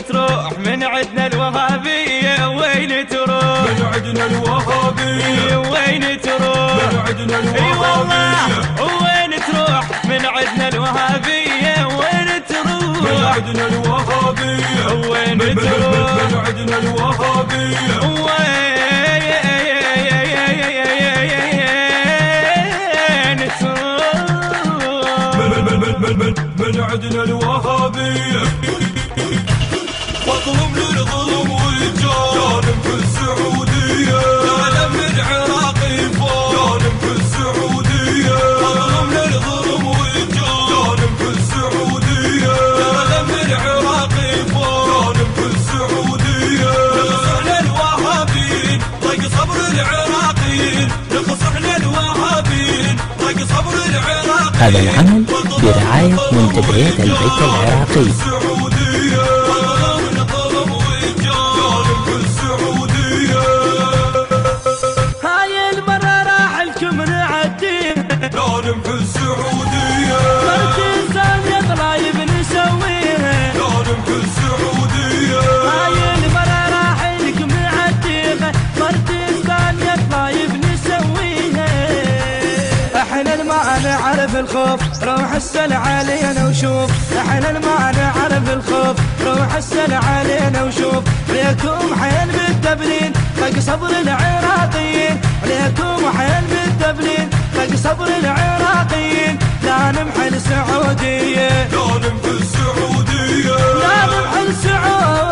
تروح من عندنا الوهابية وين تروح؟ من عندنا الوهابية وين تروح؟ من عندنا اي والله الوهابية وين تروح؟ من عندنا الوهابية وين تروح؟ من عندنا الوهابية وين من تروح؟ عندنا الوهابية من عندنا الوهابية واظلم للظلم والجانب في السعودية ظالم العراقي فوق جانب في السعودية واظلم للظلم والجانب في السعودية ظالم العراقي فوق جانب في السعودية نخصح للوهابيين ضيق صبر العراقيين نخصح للوهابيين ضيق صبر العراقيين. هذا العمل برعاية منتديات البيت العراقي. هاي المرة راح لكم نعديه نعلم في السعودية مركز ثانية طلايب نسويها نعلم في السعودية هاي المرة راح لكم نعديه مركز ثانية طلايب نسويها احنا ما نعرف الخوف روح السل علينا وشوف احنا ما نعرف الخوف روح السل علينا وشوف عليكم حيل بالتبلين طق صبر العراقيين عليكم حيل بالتبلين طق صبر العراقيين لا نمحل السعودية نعلم في السعودية لا نمحل السعودية